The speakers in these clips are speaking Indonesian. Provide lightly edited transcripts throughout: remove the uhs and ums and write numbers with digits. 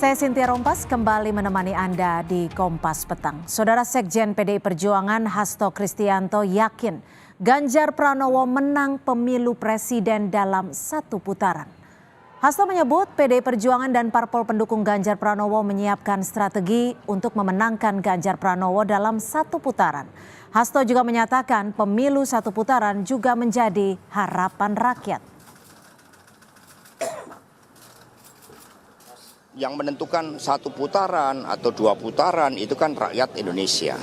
Saya Cynthia Rompas kembali menemani Anda di Kompas Petang. Saudara Sekjen PDI Perjuangan Hasto Kristianto yakin Ganjar Pranowo menang pemilu presiden dalam satu putaran. Hasto menyebut PDI Perjuangan dan parpol pendukung Ganjar Pranowo menyiapkan strategi untuk memenangkan Ganjar Pranowo dalam satu putaran. Hasto juga menyatakan pemilu satu putaran juga menjadi harapan rakyat. Yang menentukan satu putaran atau dua putaran itu kan rakyat Indonesia.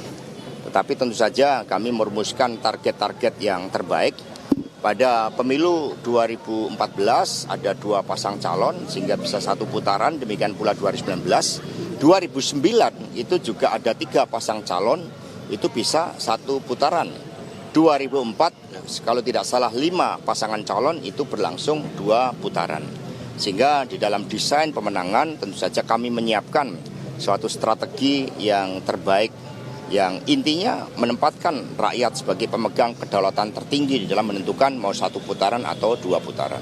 Tetapi tentu saja kami merumuskan target-target yang terbaik. Pada pemilu 2014 ada dua pasang calon sehingga bisa satu putaran, demikian pula 2019. 2009 itu juga ada tiga pasang calon, itu bisa satu putaran. 2004 kalau tidak salah 5 pasangan calon itu berlangsung 2 putaran. Sehingga di dalam desain pemenangan tentu saja kami menyiapkan suatu strategi yang terbaik yang intinya menempatkan rakyat sebagai pemegang kedaulatan tertinggi di dalam menentukan mau satu putaran atau 2 putaran.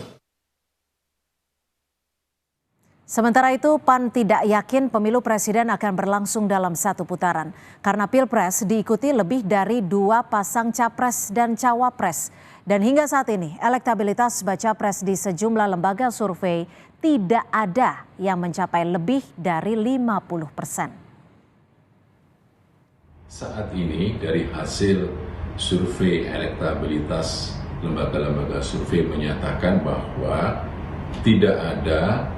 Sementara itu, PAN tidak yakin pemilu presiden akan berlangsung dalam satu putaran karena Pilpres diikuti lebih dari 2 pasang capres dan cawapres. Dan hingga saat ini, elektabilitas baca pres di sejumlah lembaga survei tidak ada yang mencapai lebih dari 50%. Saat ini dari hasil survei elektabilitas lembaga-lembaga survei menyatakan bahwa tidak ada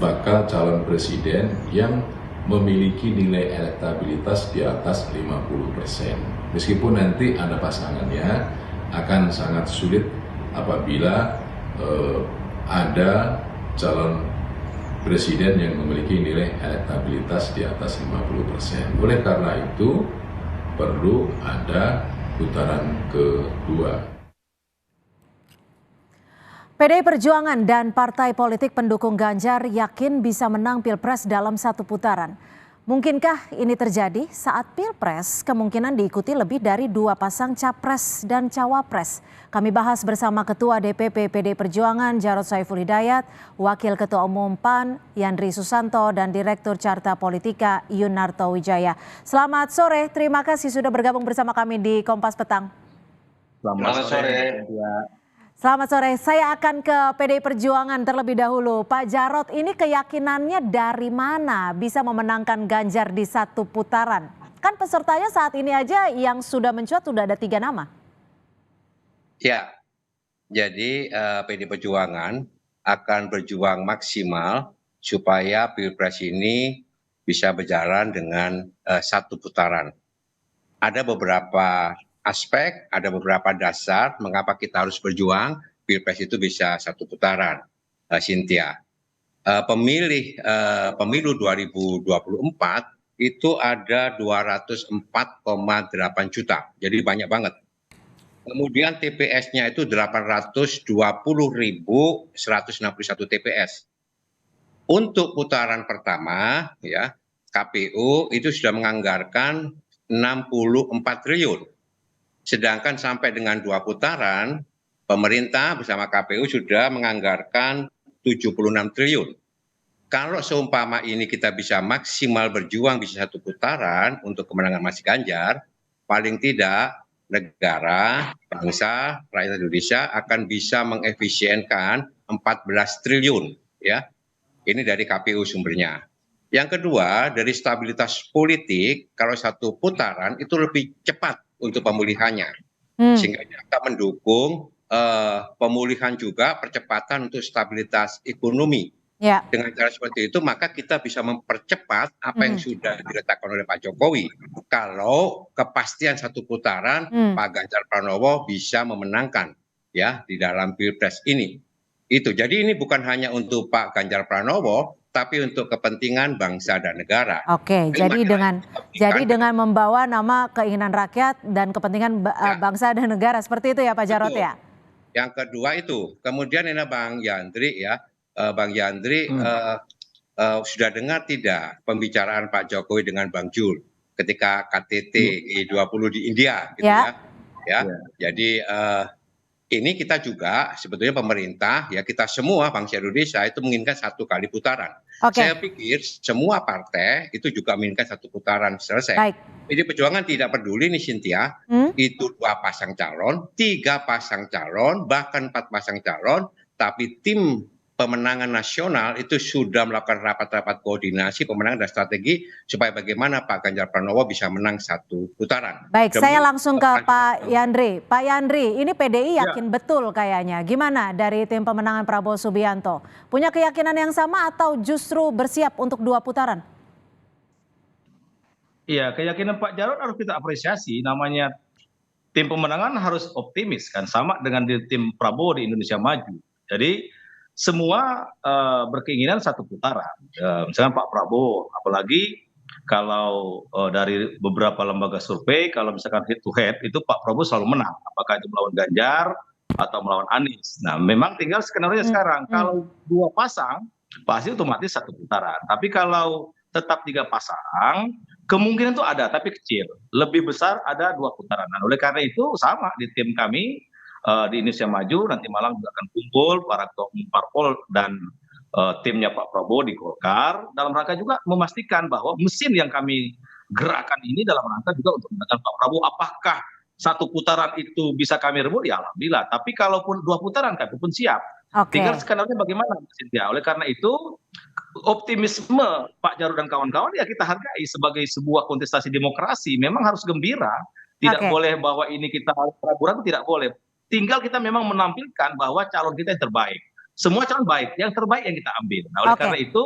bakal calon presiden yang memiliki nilai elektabilitas di atas 50%. Meskipun nanti ada pasangannya, akan sangat sulit apabila ada calon presiden yang memiliki nilai elektabilitas di atas 50%. Oleh karena itu, perlu ada putaran kedua. PDI Perjuangan dan partai politik pendukung Ganjar yakin bisa menang Pilpres dalam satu putaran. Mungkinkah ini terjadi saat Pilpres kemungkinan diikuti lebih dari 2 pasang capres dan cawapres? Kami bahas bersama Ketua DPP PDI Perjuangan Jarod Saiful Hidayat, Wakil Ketua Umum PAN Yandri Susanto, dan Direktur Carta Politika Yunarto Wijaya. Selamat sore, terima kasih sudah bergabung bersama kami di Kompas Petang. Selamat sore. Selamat sore, saya akan ke PDI Perjuangan terlebih dahulu. Pak Jarod, ini keyakinannya dari mana bisa memenangkan Ganjar di satu putaran? Kan pesertanya saat ini aja yang sudah mencuat sudah ada 3 nama. Ya, jadi PDI Perjuangan akan berjuang maksimal supaya Pilpres ini bisa berjalan dengan satu putaran. Ada beberapa aspek, ada beberapa dasar mengapa kita harus berjuang Pilpres itu bisa satu putaran, Cynthia. Pemilu 2024 itu ada 204,8 juta, jadi banyak banget. Kemudian TPS-nya itu 820.161 TPS. Untuk putaran pertama, ya KPU itu sudah menganggarkan 64 triliun. Sedangkan sampai dengan 2 putaran, pemerintah bersama KPU sudah menganggarkan 76 triliun. Kalau seumpama ini kita bisa maksimal berjuang bisa satu putaran untuk kemenangan Mas Ganjar, paling tidak negara, bangsa, rakyat Indonesia akan bisa mengefisienkan 14 triliun. Ya, ini dari KPU sumbernya. Yang kedua, dari stabilitas politik, kalau satu putaran itu lebih cepat untuk pemulihannya, sehingga akan mendukung pemulihan juga percepatan untuk stabilitas ekonomi. Ya. Dengan cara seperti itu maka kita bisa mempercepat apa yang sudah diletakkan oleh Pak Jokowi. Kalau kepastian satu putaran Pak Ganjar Pranowo bisa memenangkan ya di dalam Pilpres ini. Itu. Jadi ini bukan hanya untuk Pak Ganjar Pranowo, tapi untuk kepentingan bangsa dan negara. Oke, jadi dengan membawa nama keinginan rakyat dan kepentingan bangsa dan negara seperti itu ya Pak Jarod ya. Yang kedua itu, kemudian ini Bang Yandri ya, Bang Yandri sudah dengar tidak pembicaraan Pak Jokowi dengan Bang Jul ketika KTT G20 di India, gitu ya. Jadi ini kita juga sebetulnya pemerintah, ya kita semua bangsa Indonesia itu menginginkan 1 kali putaran. Oke. Saya pikir semua partai itu juga menginginkan 1 putaran selesai. Baik. Pdi Perjuangan tidak peduli nih Cynthia, itu 2 pasang calon, 3 pasang calon, bahkan 4 pasang calon, tapi tim pemenangan nasional itu sudah melakukan rapat-rapat koordinasi pemenangan dan strategi supaya bagaimana Pak Ganjar Pranowo bisa menang 1 putaran. Baik, saya langsung ke Pak Yandri. Pak Yandri, ini PDI yakin betul kayaknya. Gimana dari tim pemenangan Prabowo Subianto? Punya keyakinan yang sama atau justru bersiap untuk 2 putaran? Iya, keyakinan Pak Jarod harus kita apresiasi. Namanya tim pemenangan harus optimis kan, sama dengan di tim Prabowo di Indonesia Maju. Jadi semua berkeinginan 1 putaran. Misalnya Pak Prabowo, apalagi kalau dari beberapa lembaga survei, kalau misalkan head to head itu Pak Prabowo selalu menang. Apakah itu melawan Ganjar atau melawan Anies. Nah, memang tinggal skenario sekarang. Kalau 2 pasang, pasti otomatis 1 putaran. Tapi kalau tetap 3 pasang, kemungkinan itu ada, tapi kecil. Lebih besar ada 2 putaran. Nah, oleh karena itu sama di tim kami di Indonesia Maju nanti malam juga akan kumpul para ketua umum parpol dan timnya Pak Prabowo di Golkar dalam rangka juga memastikan bahwa mesin yang kami gerakan ini dalam rangka juga untuk menentukan Pak Prabowo apakah 1 putaran itu bisa kami rebut, ya alhamdulillah. Tapi kalaupun 2 putaran kami pun siap. Tinggal skenario bagaimana, Cynthia. Oleh karena itu optimisme Pak Jarod dan kawan-kawan ya kita hargai sebagai sebuah kontestasi demokrasi. Memang harus gembira. Tidak boleh bahwa ini kita ragu-ragu, tidak boleh. Tinggal kita memang menampilkan bahwa calon kita yang terbaik. Semua calon baik, yang terbaik yang kita ambil. Nah, oleh karena itu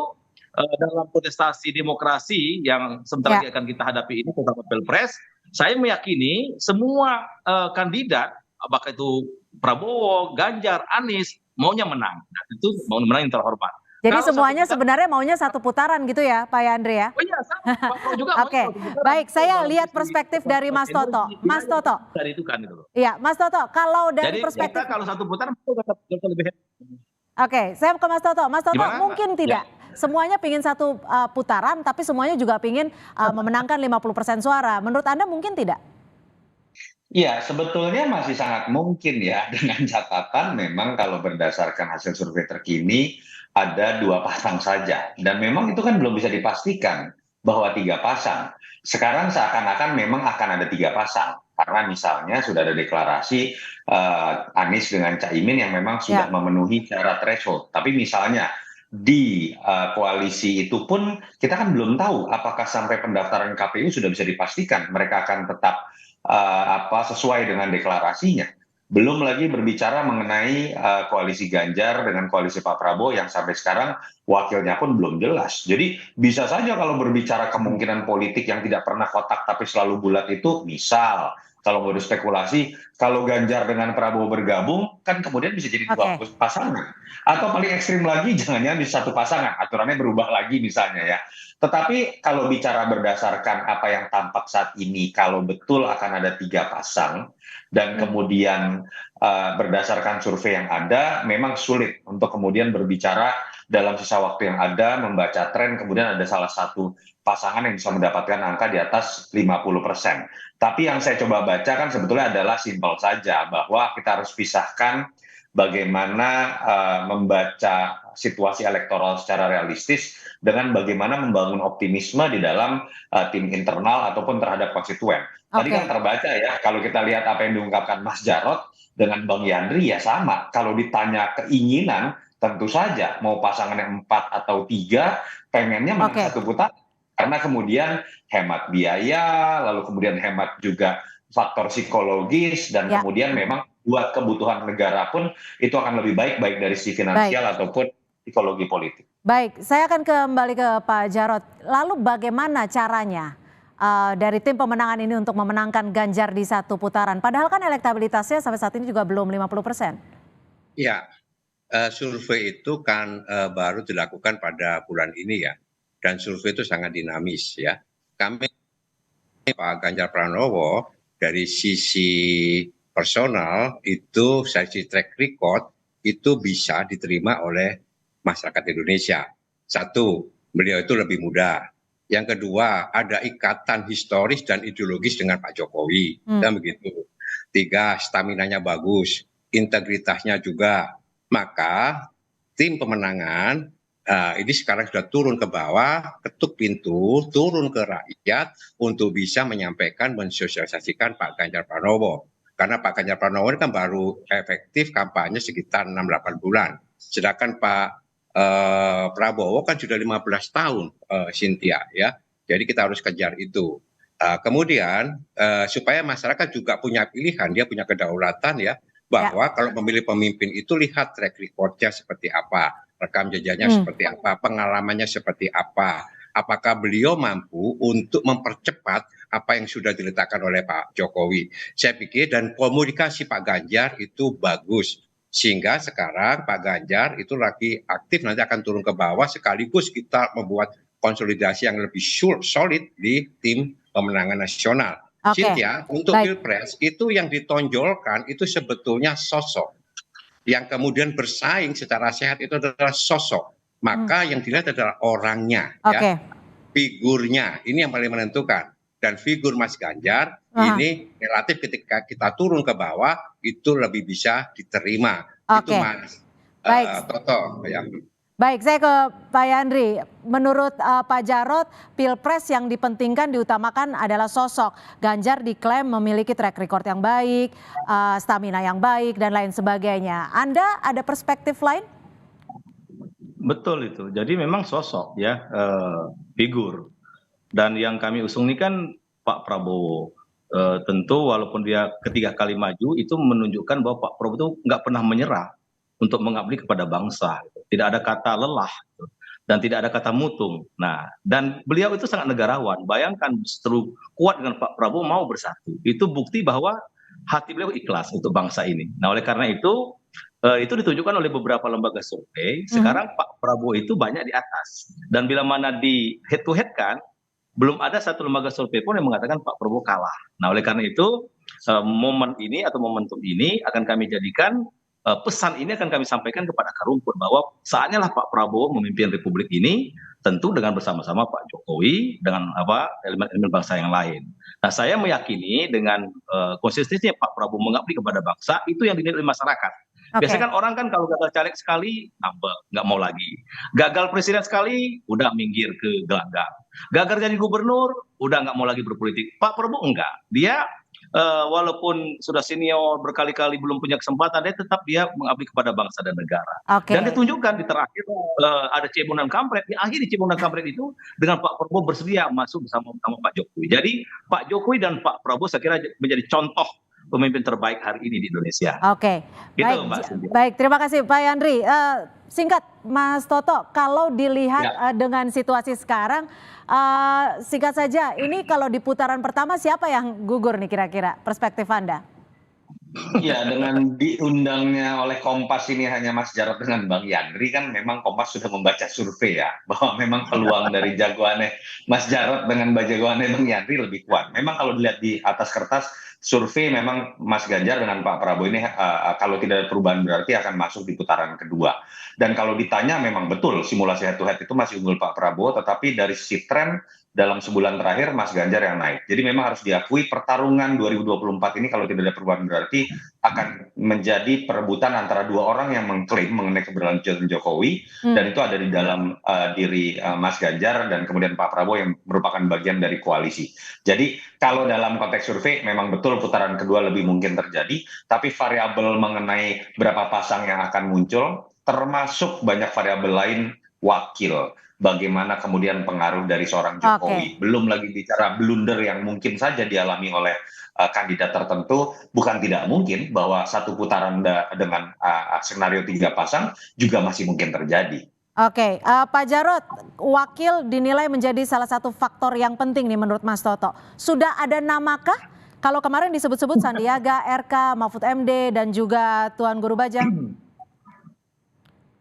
dalam kontestasi demokrasi yang sebentar lagi akan kita hadapi ini, terutama Pilpres, saya meyakini semua kandidat, apakah itu Prabowo, Ganjar, Anies, maunya menang. Nah, itu mau menang yang terhormat. Jadi semuanya sebenarnya maunya 1 putaran gitu ya, Pak Yandri ya? Oh iya, sama. Pak Prabowo juga Oke, baik. Saya lihat perspektif dari Mas Toto. Mas Toto. Dari itu kan itu loh. Iya, Mas Toto. Kalau dari Jadi perspektif, kita kalau 1 putaran kita lebih hebat. Oke, saya ke Mas Toto. Mas Toto, Gimana? mungkin tidak semuanya pingin 1 putaran, tapi semuanya juga pingin memenangkan 50% suara. Menurut Anda mungkin tidak? Ya, sebetulnya masih sangat mungkin ya, dengan catatan memang kalau berdasarkan hasil survei terkini ada 2 pasang saja. Dan memang itu kan belum bisa dipastikan bahwa 3 pasang. Sekarang seakan-akan memang akan ada 3 pasang. Karena misalnya sudah ada deklarasi Anies dengan Caimin yang memang sudah memenuhi syarat threshold. Tapi misalnya di koalisi itu pun kita kan belum tahu apakah sampai pendaftaran KPU sudah bisa dipastikan mereka akan tetap sesuai dengan deklarasinya. Belum lagi berbicara mengenai koalisi Ganjar dengan koalisi Pak Prabowo yang sampai sekarang wakilnya pun belum jelas. Jadi bisa saja kalau berbicara kemungkinan politik yang tidak pernah kotak tapi selalu bulat itu, misal kalau mau spekulasi, kalau Ganjar dengan Prabowo bergabung kan kemudian bisa jadi 2 pasangan. Atau paling ekstrim lagi jangan-jangan bisa 1 pasangan, aturannya berubah lagi misalnya ya. Tetapi kalau bicara berdasarkan apa yang tampak saat ini, kalau betul akan ada 3 pasang, dan kemudian berdasarkan survei yang ada, memang sulit untuk kemudian berbicara dalam sisa waktu yang ada, membaca tren, kemudian ada salah satu pasangan yang bisa mendapatkan angka di atas 50%. Tapi yang saya coba baca kan sebetulnya adalah simpel saja, bahwa kita harus pisahkan bagaimana membaca situasi elektoral secara realistis dengan bagaimana membangun optimisme di dalam tim internal ataupun terhadap konstituen. Tadi kan terbaca ya, kalau kita lihat apa yang diungkapkan Mas Jarod dengan Bang Yandri ya sama. Kalau ditanya keinginan, tentu saja mau pasangan yang 4 atau 3, pengennya menang 1 putaran. Karena kemudian hemat biaya, lalu kemudian hemat juga faktor psikologis, dan kemudian memang buat kebutuhan negara pun itu akan lebih baik dari sisi finansial ataupun psikologi politik. Baik, saya akan kembali ke Pak Jarod. Lalu bagaimana caranya dari tim pemenangan ini untuk memenangkan Ganjar di 1 putaran? Padahal kan elektabilitasnya sampai saat ini juga belum 50%. Ya, survei itu kan baru dilakukan pada bulan ini ya. Dan survei itu sangat dinamis ya. Kami Pak Ganjar Pranowo dari sisi personal itu, sisi track record itu bisa diterima oleh masyarakat Indonesia. 1, beliau itu lebih muda. Yang kedua, ada ikatan historis dan ideologis dengan Pak Jokowi. Dan begitu. 3, staminanya bagus. integritasnya juga. Maka tim pemenangan ini sekarang sudah turun ke bawah, ketuk pintu, turun ke rakyat untuk bisa menyampaikan, mensosialisasikan Pak Ganjar Pranowo. Karena Pak Ganjar Pranowo ini kan baru efektif kampanye sekitar 6-8 bulan. Sedangkan Pak Prabowo kan sudah 15 tahun, Cynthia ya. Jadi kita harus kejar itu. Kemudian supaya masyarakat juga punya pilihan, dia punya kedaulatan ya, bahwa kalau memilih pemimpin itu lihat track record-nya seperti apa, rekam jejaknya seperti apa, pengalamannya seperti apa, apakah beliau mampu untuk mempercepat apa yang sudah diletakkan oleh Pak Jokowi. Saya pikir dan komunikasi Pak Ganjar itu bagus. Sehingga sekarang Pak Ganjar itu lagi aktif, nanti akan turun ke bawah sekaligus kita membuat konsolidasi yang lebih solid di tim pemenangan nasional. Cynthia, untuk Pilpres itu yang ditonjolkan itu sebetulnya sosok. Yang kemudian bersaing secara sehat itu adalah sosok. Maka yang dilihat adalah orangnya, ya, figurnya. Ini yang paling menentukan. Dan figur Mas Ganjar ini relatif ketika kita turun ke bawah itu lebih bisa diterima. Itu Mas Toto. Ya. Baik, saya ke Pak Yandri. Menurut Pak Jarod, Pilpres yang dipentingkan diutamakan adalah sosok. Ganjar diklaim memiliki track record yang baik, stamina yang baik, dan lain sebagainya. Anda ada perspektif lain? Betul itu. Jadi memang sosok ya, figur. Dan yang kami usung ini kan Pak Prabowo. Tentu walaupun dia ketiga kali maju itu menunjukkan bahwa Pak Prabowo itu nggak pernah menyerah untuk mengabdi kepada bangsa. Tidak ada kata lelah dan tidak ada kata mutung. Nah, dan beliau itu sangat negarawan. Bayangkan justru kuat dengan Pak Prabowo mau bersatu. Itu bukti bahwa hati beliau ikhlas untuk bangsa ini. Nah, oleh karena itu ditunjukkan oleh beberapa lembaga survei. Sekarang Pak Prabowo itu banyak di atas. Dan bila mana di head to head kan, belum ada satu lembaga survei pun yang mengatakan Pak Prabowo kalah. Nah, oleh karena itu momen ini atau momentum ini akan kami jadikan pesan ini akan kami sampaikan kepada akar rumput bahwa saatnya lah Pak Prabowo memimpin Republik ini, tentu dengan bersama-sama Pak Jokowi dengan elemen-elemen bangsa yang lain. Nah, saya meyakini dengan konsistensinya Pak Prabowo mengabdi kepada bangsa itu yang dinilai oleh masyarakat. Biasanya kan orang kan kalau gagal caleg sekali ngambek, nggak mau lagi. Gagal presiden sekali, udah minggir ke gelanggang. Gagal jadi gubernur, udah nggak mau lagi berpolitik. Pak Prabowo enggak, dia walaupun sudah senior berkali-kali belum punya kesempatan, dia mengabdi kepada bangsa dan negara. Dan ditunjukkan di terakhir ada Cebunan Kampret, di akhir di Cebunan Kampret itu dengan Pak Prabowo bersedia masuk bersama Pak Jokowi. Jadi Pak Jokowi dan Pak Prabowo saya kira menjadi contoh pemimpin terbaik hari ini di Indonesia. Gitu, baik, terima kasih Pak Yandri. Singkat Mas Toto, kalau dilihat dengan situasi sekarang, singkat saja, ini kalau di putaran pertama siapa yang gugur nih kira-kira perspektif Anda? Ya, dengan diundangnya oleh Kompas ini hanya Mas Jarod dengan Bang Yandri kan memang Kompas sudah membaca survei ya, bahwa memang peluang dari jagoannya Mas Jarod dengan jagoannya Bang Yandri lebih kuat. Memang kalau dilihat di atas kertas survei memang Mas Ganjar dengan Pak Prabowo ini kalau tidak ada perubahan berarti akan masuk di putaran kedua. Dan kalau ditanya memang betul simulasi head to head itu masih unggul Pak Prabowo, tetapi dari sisi tren dalam sebulan terakhir Mas Ganjar yang naik. Jadi memang harus diakui pertarungan 2024 ini kalau tidak ada perubahan berarti akan menjadi perebutan antara dua orang yang mengklaim mengenai keberlanjutan Jokowi dan itu ada di dalam diri Mas Ganjar dan kemudian Pak Prabowo yang merupakan bagian dari koalisi. Jadi kalau dalam konteks survei memang betul putaran kedua lebih mungkin terjadi, tapi variabel mengenai berapa pasang yang akan muncul termasuk banyak variabel lain wakil. Bagaimana kemudian pengaruh dari seorang Jokowi. Belum lagi bicara blunder yang mungkin saja dialami oleh kandidat tertentu. Bukan tidak mungkin bahwa satu putaran dengan skenario 3 pasang juga masih mungkin terjadi. Pak Jarod, wakil dinilai menjadi salah satu faktor yang penting nih menurut Mas Toto. Sudah ada namakah? Kalau kemarin disebut-sebut Sandiaga, RK, Mahfud MD, dan juga Tuan Guru Bajang.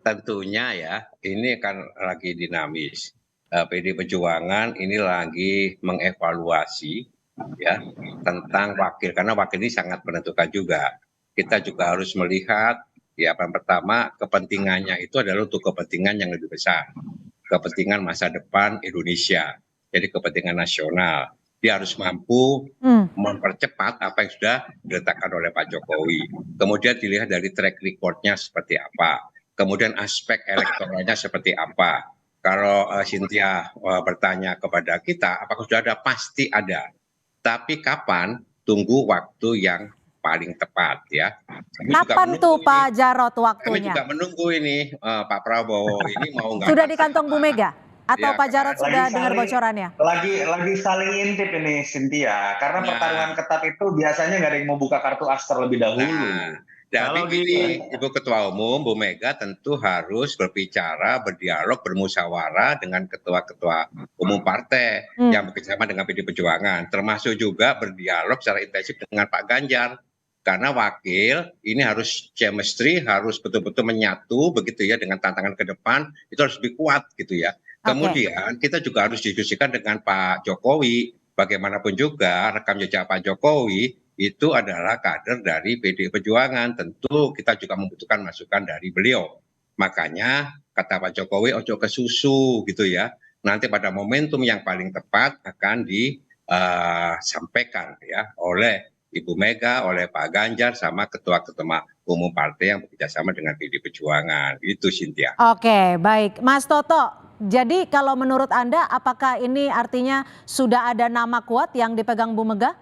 Tentunya ya, ini kan lagi dinamis. PD Perjuangan ini lagi mengevaluasi ya tentang wakil, karena wakil ini sangat menentukan juga. Kita juga harus melihat ya, yang pertama kepentingannya itu adalah untuk kepentingan yang lebih besar, kepentingan masa depan Indonesia, jadi kepentingan nasional. Dia harus mampu mempercepat apa yang sudah diletakkan oleh Pak Jokowi. Kemudian dilihat dari track record-nya seperti apa. Kemudian aspek elektoralnya seperti apa. Kalau Cynthia bertanya kepada kita, apakah sudah ada? Pasti ada. Tapi kapan? Tunggu waktu yang paling tepat ya. Kapan tuh Pak Jarod waktunya? Kami juga menunggu ini Pak Prabowo ini mau nggak? Sudah di kantong Bu Mega? Atau Ya, Pak Jarod sudah dengar bocorannya? Lagi saling intip ini Cynthia, karena pertarungan ketat itu biasanya nggak ada yang mau buka kartu as terlebih dahulu. Tapi gini, Ibu Ketua Umum, Bu Mega tentu harus berbicara, berdialog, bermusyawarah dengan ketua-ketua umum partai yang bekerjasama dengan PD Perjuangan, termasuk juga berdialog secara intensif dengan Pak Ganjar. Karena wakil ini harus chemistry, harus betul-betul menyatu begitu ya dengan tantangan ke depan, itu harus lebih kuat gitu ya. Kemudian kita juga harus diskusikan dengan Pak Jokowi, bagaimanapun juga rekam jejak Pak Jokowi itu adalah kader dari PD Perjuangan. Tentu kita juga membutuhkan masukan dari beliau. Makanya kata Pak Jokowi, ojo ke susu gitu ya. Nanti pada momentum yang paling tepat akan disampaikan ya oleh Ibu Mega, oleh Pak Ganjar, sama ketua-ketua umum partai yang bekerjasama dengan PD Perjuangan. Itu Cynthia. Oke, baik. Mas Toto, jadi kalau menurut Anda apakah ini artinya sudah ada nama kuat yang dipegang Bu Mega?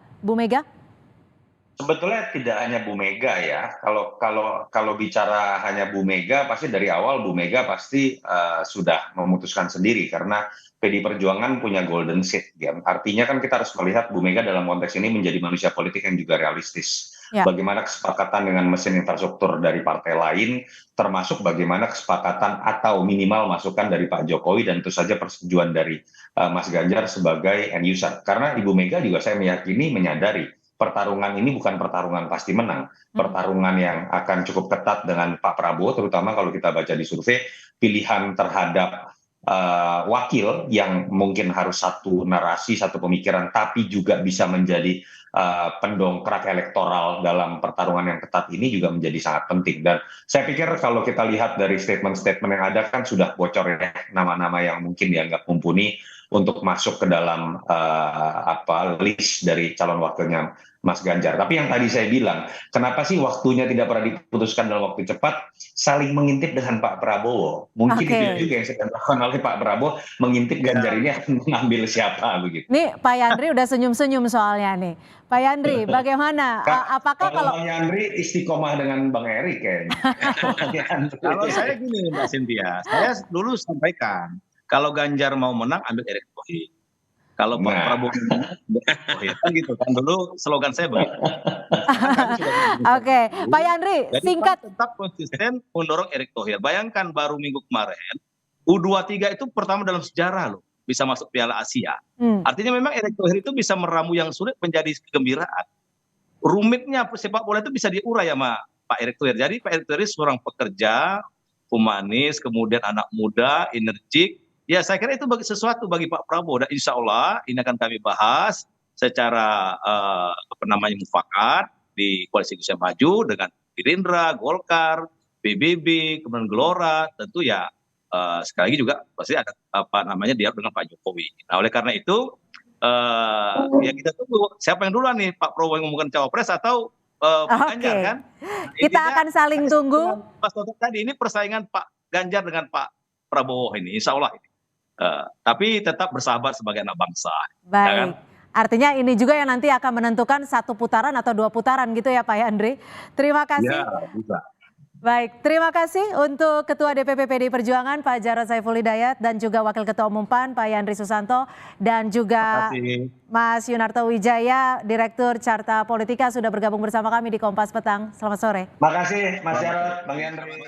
Sebetulnya tidak hanya Bu Mega ya. Kalau bicara hanya Bu Mega, pasti dari awal Bu Mega pasti sudah memutuskan sendiri karena PD Perjuangan punya golden seat. Ya. Artinya kan kita harus melihat Bu Mega dalam konteks ini menjadi manusia politik yang juga realistis. Ya. Bagaimana kesepakatan dengan mesin infrastruktur dari partai lain, termasuk bagaimana kesepakatan atau minimal masukan dari Pak Jokowi dan tentu saja persetujuan dari Mas Ganjar sebagai end user. Karena Ibu Mega juga saya meyakini menyadari pertarungan ini bukan pertarungan pasti menang. Pertarungan yang akan cukup ketat dengan Pak Prabowo, terutama kalau kita baca di survei, pilihan terhadap wakil yang mungkin harus satu narasi, satu pemikiran, tapi juga bisa menjadi pendongkrak elektoral dalam pertarungan yang ketat ini juga menjadi sangat penting. Dan saya pikir kalau kita lihat dari statement-statement yang ada kan sudah bocor ya nama-nama yang mungkin dianggap mumpuni untuk masuk ke dalam list dari calon wakilnya Mas Ganjar. Tapi yang tadi saya bilang, kenapa sih waktunya tidak pernah diputuskan dalam waktu cepat, saling mengintip dengan Pak Prabowo. Mungkin itu juga yang sedang dilakukan oleh Pak Prabowo, mengintip Ganjar ini akan mengambil siapa begitu. Nih Pak Yandri udah senyum-senyum soalnya nih. Pak Yandri, bagaimana? Apakah kalau Bang Yandri istiqomah dengan Bang Erik kayaknya. Kalau saya gini Mbak Cynthia, saya dulu sampaikan, kalau Ganjar mau menang ambil Erick Thohir. Kalau Pak Prabowo menang, kan gitu kan dulu slogan saya begitu. Oke, Pak Yandri, singkat. Tetap konsisten mendorong Erick Thohir. Bayangkan baru minggu kemarin U23 itu pertama dalam sejarah loh bisa masuk Piala Asia. Artinya memang Erick Thohir itu bisa meramu yang sulit menjadi kegembiraan. Rumitnya sepak bola itu bisa diurai sama Pak Erick Thohir. Jadi Pak Erick Thohir seorang pekerja, humanis, kemudian anak muda, energik. Ya saya kira itu sesuatu bagi Pak Prabowo. Dan insya Allah ini akan kami bahas secara mufakat di Koalisi Indonesia Maju dengan Gerindra, Golkar, PBB, kemudian Gelora. Tentu ya sekali lagi juga pasti ada dialog dengan Pak Jokowi. Nah oleh karena itu ya kita tunggu siapa yang duluan nih, Pak Prabowo yang ngomongkan cawapres atau Pak Ganjar kan? Kita akan saling tunggu. Pas tadi ini persaingan Pak Ganjar dengan Pak Prabowo ini, insya Allah ini. Tapi tetap bersahabat sebagai anak bangsa. Baik. Ya kan? Artinya ini juga yang nanti akan menentukan satu putaran atau dua putaran gitu ya Pak Yandri. Terima kasih. Ya, bisa. Baik, terima kasih untuk Ketua DPP PDI Perjuangan Pak Jarod Saiful Hidayat dan juga Wakil Ketua Umum PAN Pak Yandri Susanto dan juga Mas Yunarto Wijaya, Direktur Carta Politika sudah bergabung bersama kami di Kompas Petang. Selamat sore. Terima kasih Mas Jarod, Bang Yandri.